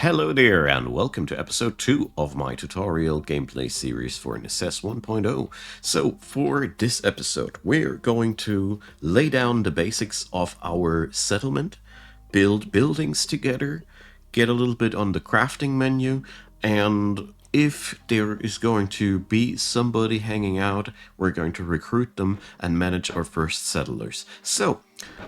Hello there, and welcome to episode 2 of my tutorial gameplay series for Necesse 1.0. So, for this episode, we're going to lay down the basics of our settlement, build buildings together, get a little bit on the crafting menu, and if there is going to be somebody hanging out, we're going to recruit them and manage our first settlers. So,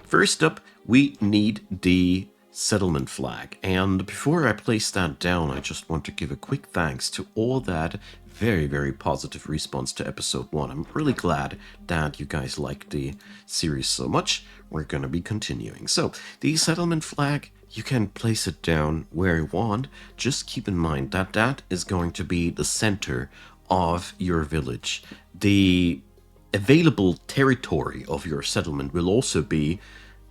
first up, we need the settlement flag. And before I place that down, I just want to give a quick thanks to all that very positive response to episode 1. I'm really glad that you guys liked the series so much. We're going to be continuing. So, the settlement flag, you can place it down where you want. Just keep in mind that that is going to be the center of your village. The available territory of your settlement will also be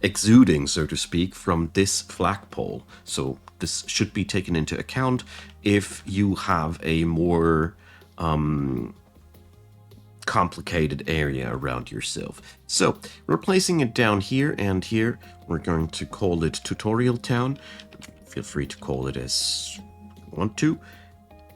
exuding, so to speak, from this flagpole. So this should be taken into account if you have a more complicated area around yourself. So we're placing it down here and here. We're going to call it Tutorial Town. Feel free to call it as you want to.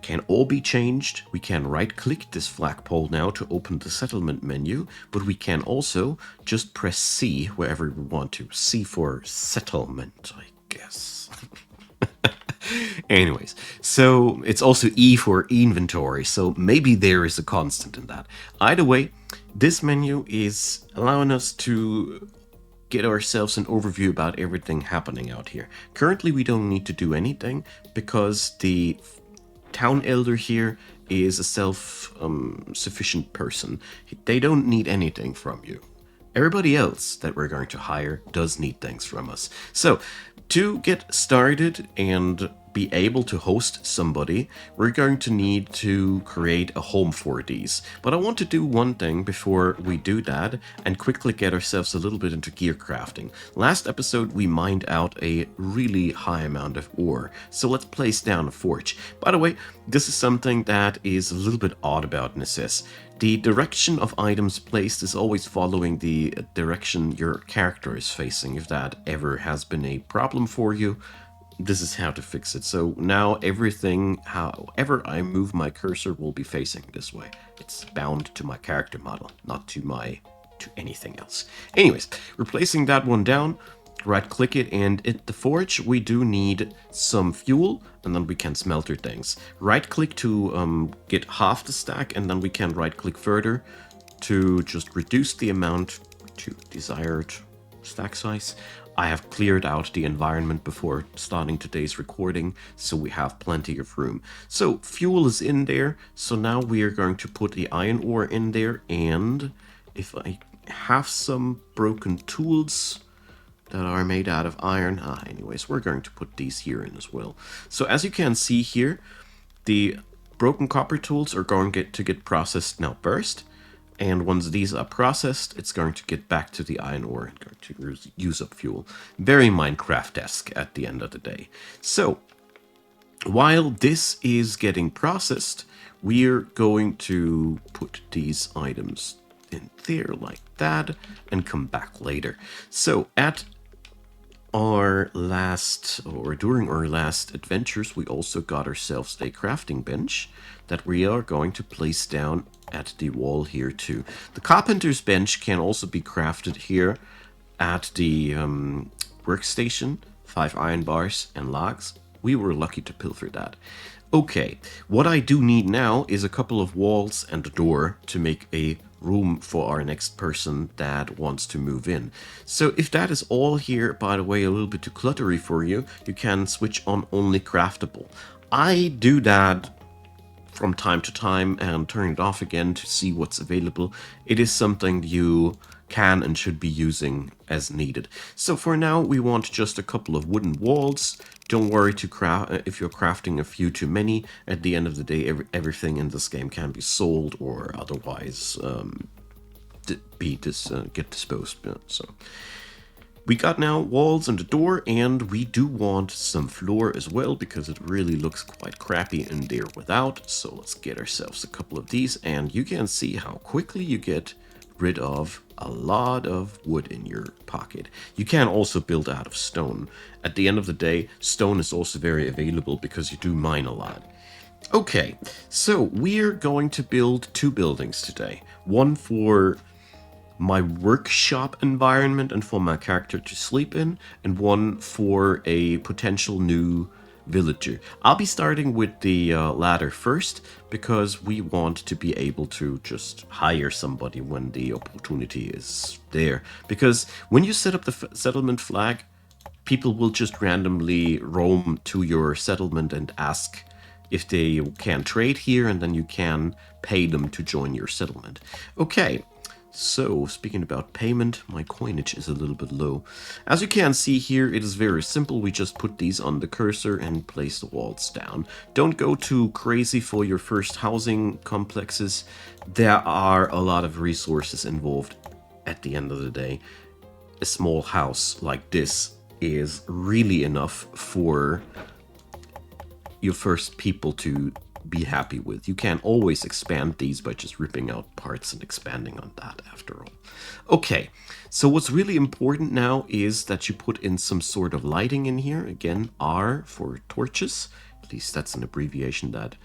Can all be changed. We can right-click this flagpole now to open the settlement menu, but we can also just press C wherever we want to. C for settlement, I guess. Anyways, so it's also E for inventory, so maybe there is a constant in that. Either way, this menu is allowing us to get ourselves an overview about everything happening out here. Currently, we don't need to do anything because the town elder here is a self-sufficient person. They don't need anything from you. Everybody else that we're going to hire does need things from us. So, to get started and be able to host somebody, we're going to need to create a home for these. But I want to do one thing before we do that and quickly get ourselves a little bit into gear crafting. Last episode we mined out a really high amount of ore, so let's place down a forge. By the way, this is something that is a little bit odd about Necesse. The direction of items placed is always following the direction your character is facing. If that ever has been a problem for you, this is how to fix it. So now everything, however I move my cursor, will be facing this way. It's bound to my character model, not to anything else. Anyways, replacing that one down, right click it, and at the forge we do need some fuel, and then we can smelter things. Right click to get half the stack, and then we can right click further to just reduce the amount to desired stack size. I have cleared out the environment before starting today's recording, so we have plenty of room. So fuel is in there, so now we are going to put the iron ore in there, and if I have some broken tools that are made out of iron, anyways, we're going to put these here in as well. So as you can see here, the broken copper tools are going to get processed now first. And once these are processed, it's going to get back to the iron ore and going to use up fuel. Very Minecraft-esque at the end of the day. So, while this is getting processed, we're going to put these items in there like that and come back later. So, during our last adventures, we also got ourselves a crafting bench that we are going to place down at the wall here too. The carpenter's bench can also be crafted here at the workstation. 5 iron bars and logs. We were lucky to pilfer that. Okay, what I do need now is a couple of walls and a door to make a room for our next person that wants to move in. So if that is all here, by the way, a little bit too cluttery for you, you can switch on only craftable. I do that from time to time and turn it off again to see what's available. It is something you can and should be using as needed. So for now, we want just a couple of wooden walls. Don't worry if you're crafting a few too many. At the end of the day, everything in this game can be sold or otherwise get disposed. So we got now walls and a door, and we do want some floor as well because it really looks quite crappy in there without. So let's get ourselves a couple of these, and you can see how quickly you get rid of a lot of wood in your pocket. You can also build out of stone. At the end of the day, stone is also very available because you do mine a lot. Okay, so we're going to build two buildings today. One for my workshop environment and for my character to sleep in, and one for a potential new villager. I'll be starting with the latter first because we want to be able to just hire somebody when the opportunity is there. Because when you set up the settlement flag, people will just randomly roam to your settlement and ask if they can trade here, and then you can pay them to join your settlement. Okay, so speaking about payment, my coinage is a little bit low. As you can see here, it is very simple. We just put these on the cursor and place the walls down. Don't go too crazy for your first housing complexes. There are a lot of resources involved at the end of the day. A small house like this is really enough for your first people to be happy with. You can always expand these by just ripping out parts and expanding on that after all. Okay, so what's really important now is that you put in some sort of lighting in here. Again, R for torches. At least that's an abbreviation that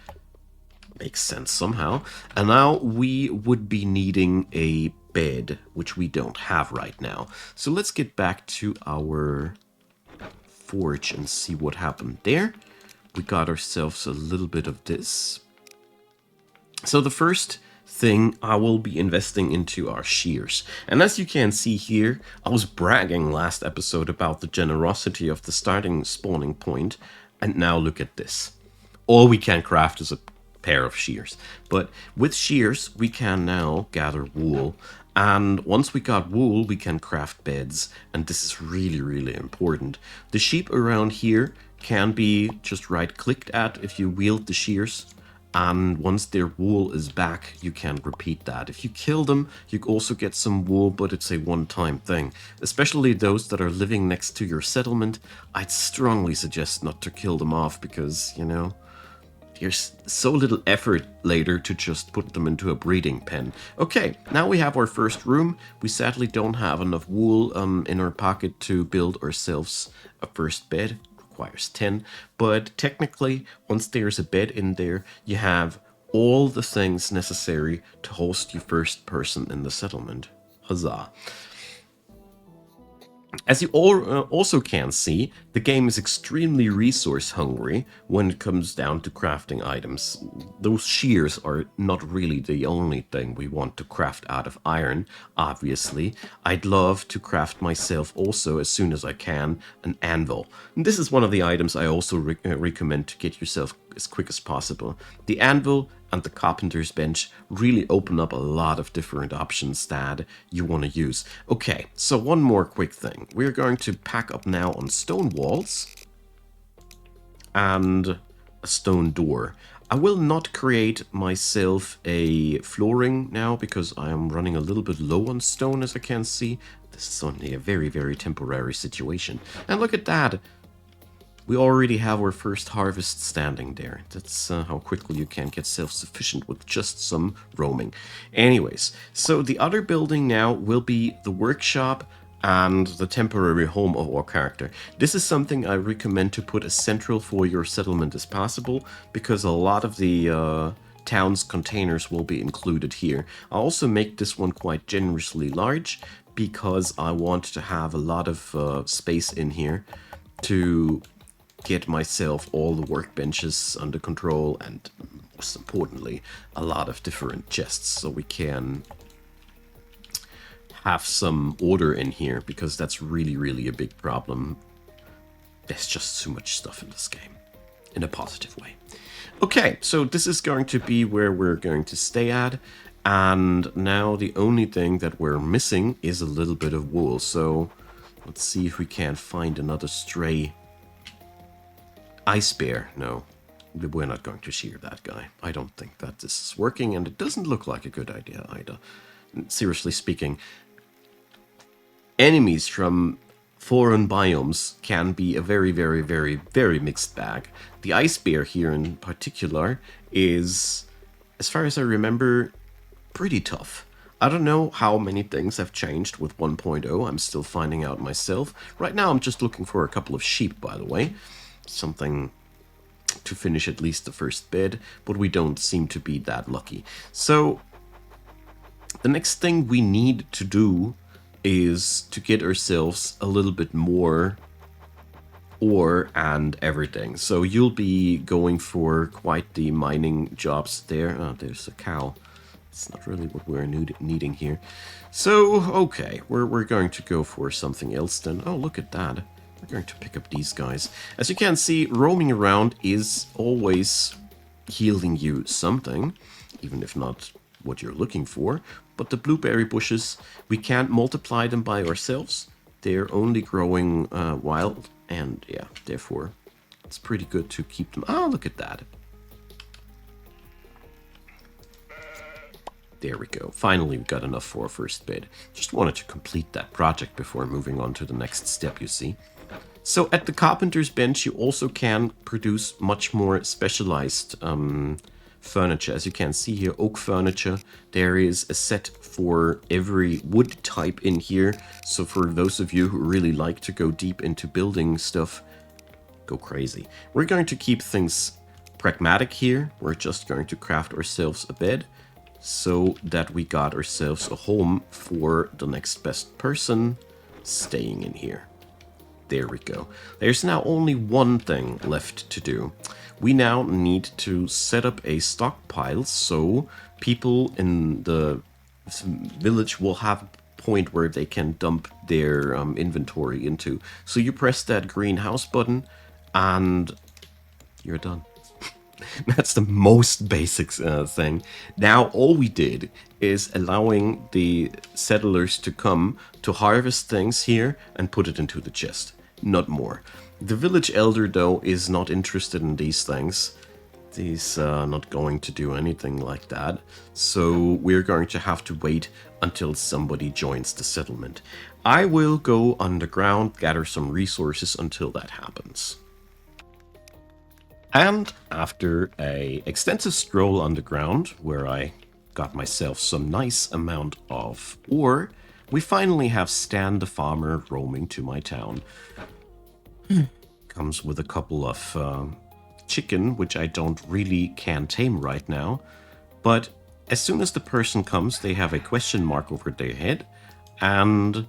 makes sense somehow. And now we would be needing a bed, which we don't have right now. So let's get back to our forge and see what happened there. We got ourselves a little bit of this. So the first thing I will be investing into are shears. And as you can see here, I was bragging last episode about the generosity of the starting spawning point, and now look at this. All we can craft is a pair of shears. But with shears, we can now gather wool. And once we got wool, we can craft beds. And this is really, really important. The sheep around here can be just right-clicked at if you wield the shears. And once their wool is back, you can repeat that. If you kill them, you also get some wool, but it's a one-time thing. Especially those that are living next to your settlement, I'd strongly suggest not to kill them off because, you know, there's so little effort later to just put them into a breeding pen. Okay, now we have our first room. We sadly don't have enough wool in our pocket to build ourselves a first bed. Requires 10, but technically, once there's a bed in there, you have all the things necessary to host your first person in the settlement. Huzzah. As you all also can see, the game is extremely resource hungry when it comes down to crafting items. Those shears are not really the only thing we want to craft out of iron, obviously. I'd love to craft myself also, as soon as I can, an anvil. And this is one of the items I also recommend to get yourself as quick as possible. The anvil and the carpenter's bench really open up a lot of different options that you want to use. Okay, so one more quick thing. We're going to pack up now on stone walls and a stone door. I will not create myself a flooring now because I am running a little bit low on stone, as I can see. This is only a very, very temporary situation. And look at that! We already have our first harvest standing there. That's how quickly you can get self-sufficient with just some roaming. Anyways, so the other building now will be the workshop and the temporary home of our character. This is something I recommend to put as central for your settlement as possible, because a lot of the town's containers will be included here. I also make this one quite generously large because I want to have a lot of space in here to get myself all the workbenches under control, and most importantly, a lot of different chests, so we can have some order in here, because that's really, really a big problem. There's just so much stuff in this game, in a positive way. Okay, so this is going to be where we're going to stay at, and now the only thing that we're missing is a little bit of wool, so let's see if we can find another stray ice bear. No, we're not going to shear that guy. I don't think that this is working, and it doesn't look like a good idea either. Seriously speaking, enemies from foreign biomes can be a very, very, very, very mixed bag. The ice bear here in particular is, as far as I remember, pretty tough. I don't know how many things have changed with 1.0. I'm still finding out myself. Right now I'm just looking for a couple of sheep, by the way. Something to finish at least the first bed, but we don't seem to be that lucky. So the next thing we need to do is to get ourselves a little bit more ore and everything. So you'll be going for quite the mining jobs there. Oh, there's a cow. It's not really what we're needing here. So, okay, we're going to go for something else then. Oh, look at that. We're going to pick up these guys. As you can see, roaming around is always yielding you something, even if not what you're looking for. But the blueberry bushes, we can't multiply them by ourselves. They're only growing wild, and yeah, therefore, it's pretty good to keep them. Oh, look at that. There we go. Finally, we got enough for our first bed. Just wanted to complete that project before moving on to the next step, you see. So at the carpenter's bench, you also can produce much more specialized furniture. As you can see here, oak furniture. There is a set for every wood type in here. So for those of you who really like to go deep into building stuff, go crazy. We're going to keep things pragmatic here. We're just going to craft ourselves a bed so that we got ourselves a home for the next best person staying in here. There we go. There's now only one thing left to do. We now need to set up a stockpile so people in the village will have a point where they can dump their inventory into. So you press that green house button and you're done. That's the most basic thing. Now all we did is allowing the settlers to come to harvest things here and put it into the chest. Not more. The village elder, though, is not interested in these things. He's not going to do anything like that. So we're going to have to wait until somebody joins the settlement. I will go underground, gather some resources until that happens. And after an extensive stroll underground, where I got myself some nice amount of ore, we finally have Stan the farmer roaming to my town. Comes with a couple of chicken, which I don't really can tame right now. But as soon as the person comes, they have a question mark over their head, and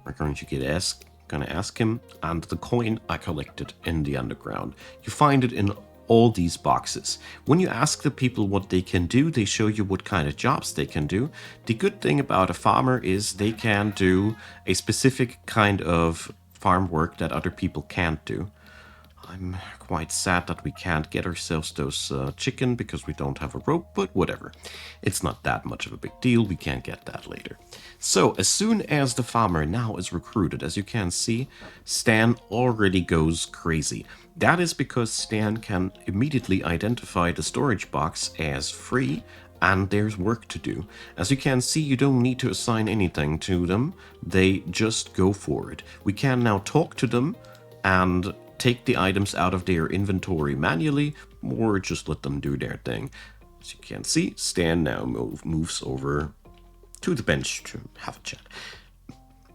we're going to ask him, and the coin I collected in the underground. You find it in all these boxes. When you ask the people what they can do, they show you what kind of jobs they can do. The good thing about a farmer is they can do a specific kind of farm work that other people can't do. I'm quite sad that we can't get ourselves those chicken because we don't have a rope, but whatever. It's not that much of a big deal. We can get that later. So as soon as the farmer now is recruited, as you can see, Stan already goes crazy. That is because Stan can immediately identify the storage box as free, and there's work to do. As you can see, you don't need to assign anything to them. They just go for it. We can now talk to them and take the items out of their inventory manually, or just let them do their thing. As you can see, Stan now moves over to the bench to have a chat.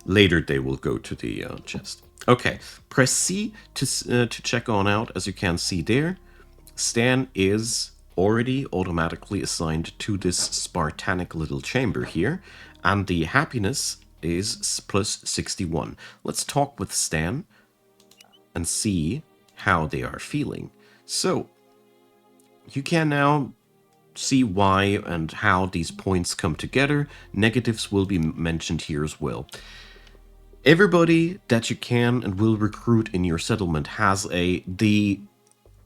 Later they will go to the chest. Okay, press C to check on out. As you can see there, Stan is already automatically assigned to this Spartanic little chamber here, and the happiness is plus 61. Let's talk with Stan and see how they are feeling. So, you can now see why and how these points come together. Negatives will be mentioned here as well. Everybody that you can and will recruit in your settlement has the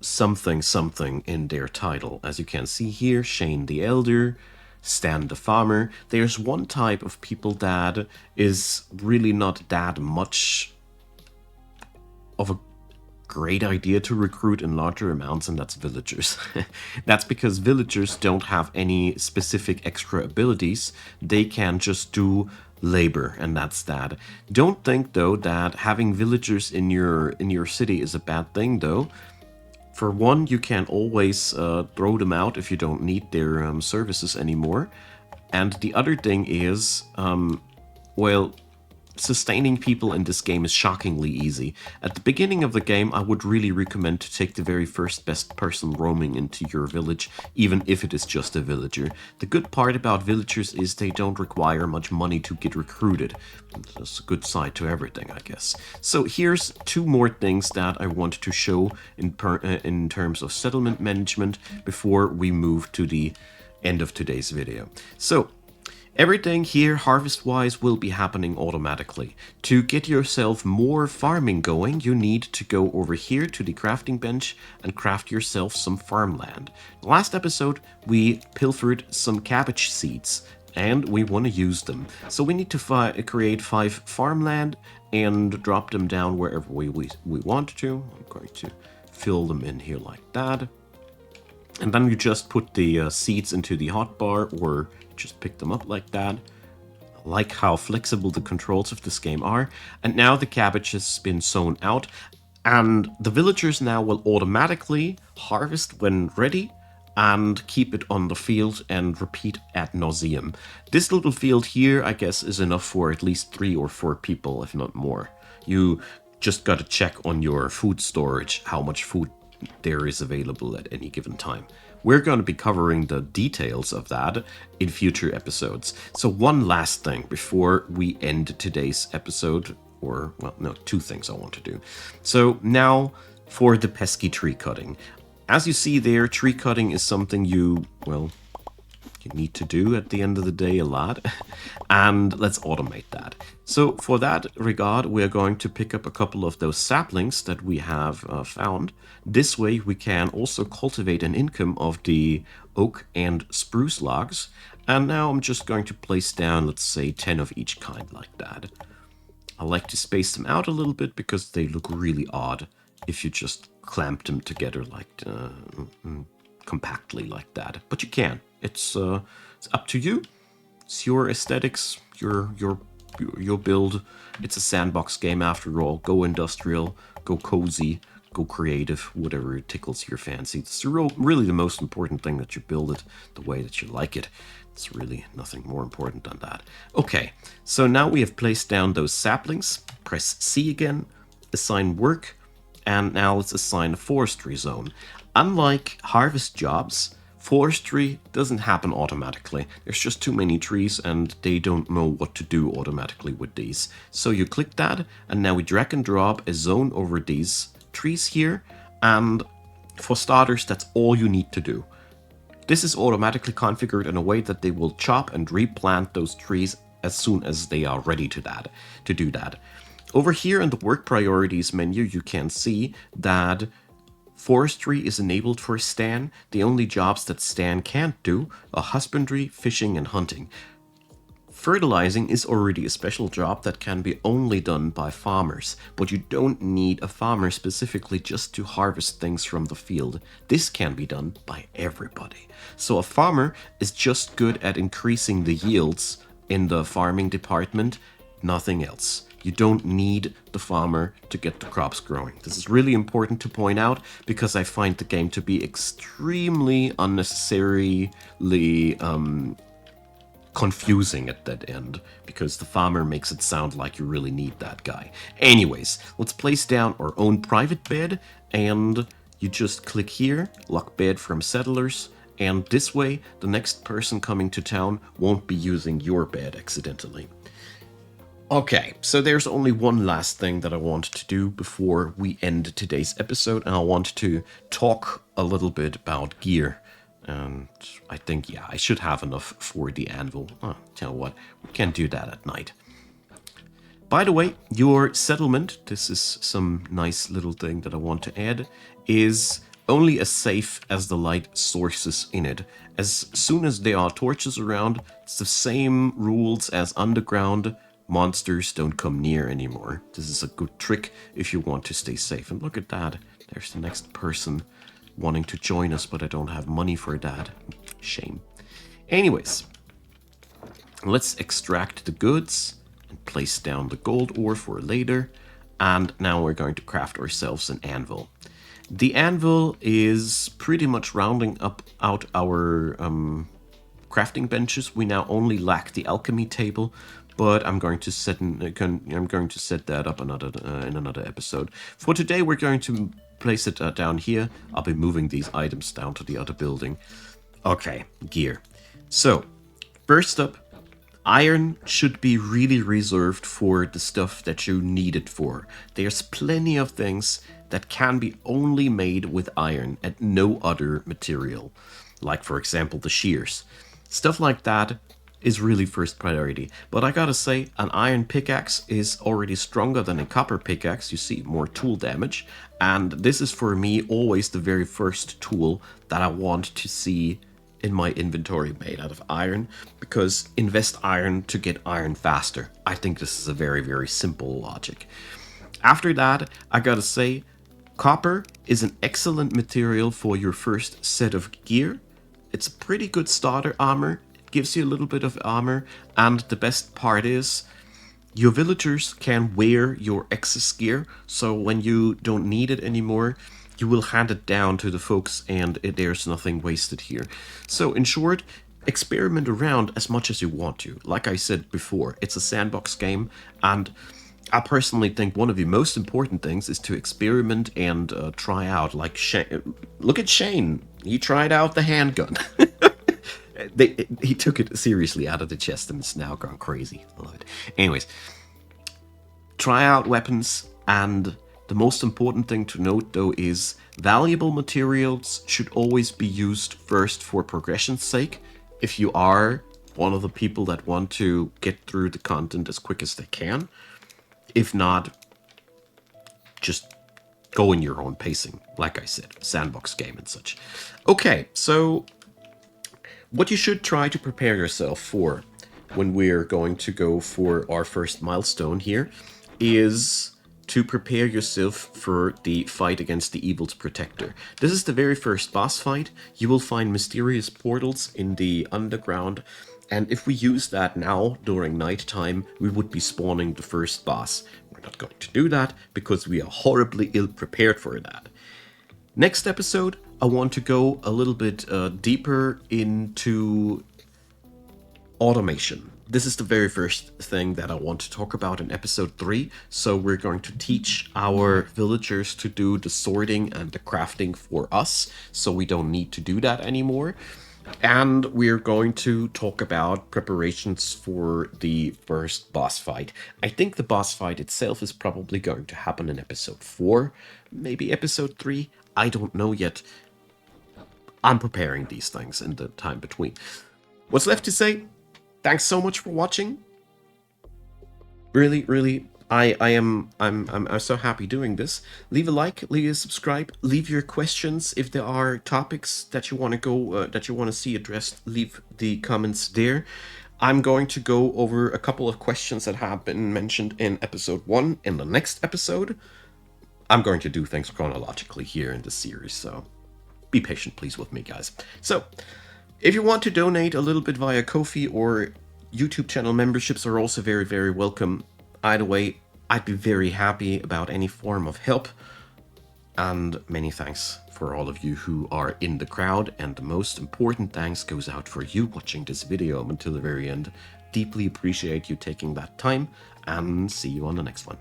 something something in their title. As you can see here, Shane the Elder, Stan the Farmer. There's one type of people that is really not that much of a great idea to recruit in larger amounts, and that's villagers. That's because villagers don't have any specific extra abilities. They can just do labor, and that's that. Don't think though that having villagers in your city is a bad thing though. For one, you can always throw them out if you don't need their services anymore. And the other thing is, well, sustaining people in this game is shockingly easy. At the beginning of the game, I would really recommend to take the very first best person roaming into your village, even if it is just a villager. The good part about villagers is they don't require much money to get recruited. That's a good side to everything, I guess. So here's two more things that I want to show in terms of settlement management before we move to the end of today's video. So everything here, harvest-wise, will be happening automatically. To get yourself more farming going, you need to go over here to the crafting bench and craft yourself some farmland. Last episode, we pilfered some cabbage seeds, and we want to use them. So we need to create 5 farmland and drop them down wherever we want to. I'm going to fill them in here like that. And then you just put the seeds into the hotbar or just pick them up like that. I like how flexible the controls of this game are. And now the cabbage has been sown out. And the villagers now will automatically harvest when ready and keep it on the field and repeat ad nauseum. This little field here, I guess, is enough for at least 3 or 4 people, if not more. You just got to check on your food storage how much food there is available at any given time. We're going to be covering the details of that in future episodes. So one last thing before we end today's episode, or, well, no, 2 things I want to do. So now for the pesky tree cutting. As you see there, tree cutting is something you need to do at the end of the day a lot, and let's automate that. So for that regard, we're going to pick up a couple of those saplings that we have found. This way we can also cultivate an income of the oak and spruce logs. And now I'm just going to place down, let's say, 10 of each kind like that. I like to space them out a little bit because they look really odd if you just clamp them together like compactly like that. But you can. It's up to you. It's your aesthetics, your build. It's a sandbox game after all. Go industrial, go cozy, go creative, whatever tickles your fancy. It's really the most important thing, that you build it the way that you like it. It's really nothing more important than that. Okay, so now we have placed down those saplings. Press C again, assign work, and now let's assign a forestry zone. Unlike harvest jobs, forestry doesn't happen automatically. There's just too many trees and they don't know what to do automatically with these. So you click that, and now we drag and drop a zone over these trees here, and for starters, that's all you need to do. This is automatically configured in a way that they will chop and replant those trees as soon as they are ready to do that. Over here in the work priorities menu, you can see that forestry is enabled for Stan. The only jobs that Stan can't do are husbandry, fishing, and hunting. Fertilizing is already a special job that can be only done by farmers, but you don't need a farmer specifically just to harvest things from the field. This can be done by everybody. So a farmer is just good at increasing the yields in the farming department, nothing else. You don't need the farmer to get the crops growing. This is really important to point out because I find the game to be extremely unnecessarily confusing at that end, because the farmer makes it sound like you really need that guy. Anyways, let's place down our own private bed, and you just click here, lock bed from settlers, and this way the next person coming to town won't be using your bed accidentally. Okay, so there's only one last thing that I want to do before we end today's episode, and I want to talk a little bit about gear. And I think, yeah, I should have enough for the anvil. Oh, tell you what, we can do that at night. By the way, your settlement, this is some nice little thing that I want to add, is only as safe as the light sources in it. As soon as there are torches around, it's the same rules as underground. Monsters don't come near anymore. This is a good trick if you want to stay safe. And look at that. There's the next person wanting to join us, but I don't have money for that. Shame. Anyways, let's extract the goods and place down the gold ore for later. And now we're going to craft ourselves an anvil. The anvil is pretty much rounding out our crafting benches. We now only lack the alchemy table, but I'm going to set that up in another episode. For today, we're going to place it down here. I'll be moving these items down to the other building. Okay, gear. So, first up, iron should be really reserved for the stuff that you need it for. There's plenty of things that can be only made with iron and no other material. Like, for example, the shears. Stuff like that is really first priority. But I gotta say, an iron pickaxe is already stronger than a copper pickaxe. You see more tool damage. And this is for me always the very first tool that I want to see in my inventory made out of iron, because invest iron to get iron faster. I think this is a very, very simple logic. After that, I gotta say, copper is an excellent material for your first set of gear. It's a pretty good starter armor. It gives you a little bit of armor, and the best part is your villagers can wear your excess gear, so when you don't need it anymore, you will hand it down to the folks, and there's nothing wasted here. So in short, experiment around as much as you want to. Like I said before, it's a sandbox game, and I personally think one of the most important things is to experiment and try out. Like, look at Shane. He tried out the handgun. He took it seriously out of the chest and it's now gone crazy. I love it. Anyways, try out weapons, and the most important thing to note though is valuable materials should always be used first for progression's sake. If you are one of the people that want to get through the content as quick as they can. If not, just go in your own pacing. Like I said, sandbox game and such. Okay, so what you should try to prepare yourself for when we're going to go for our first milestone here is to prepare yourself for the fight against the Evil's Protector. This is the very first boss fight. You will find mysterious portals in the underground, and if we use that now during nighttime, we would be spawning the first boss. We're not going to do that because we are horribly ill prepared for that. Next episode, I want to go a little bit deeper into automation. This is the very first thing that I want to talk about in episode 3. So we're going to teach our villagers to do the sorting and the crafting for us, so we don't need to do that anymore. And we're going to talk about preparations for the first boss fight. I think the boss fight itself is probably going to happen in episode 4, maybe episode 3. I don't know yet. I'm preparing these things in the time between. What's left to say? Thanks so much for watching. Really, I'm so happy doing this. Leave a like, leave a subscribe, leave your questions. If there are topics that you want to see addressed, leave the comments there. I'm going to go over a couple of questions that have been mentioned in episode 1 in the next episode. I'm going to do things chronologically here in this series, so be patient, please, with me, guys. So, if you want to donate a little bit via Ko-fi or YouTube channel memberships are also very, very welcome. Either way, I'd be very happy about any form of help. And many thanks for all of you who are in the crowd. And the most important thanks goes out for you watching this video until the very end. Deeply appreciate you taking that time, and see you on the next one.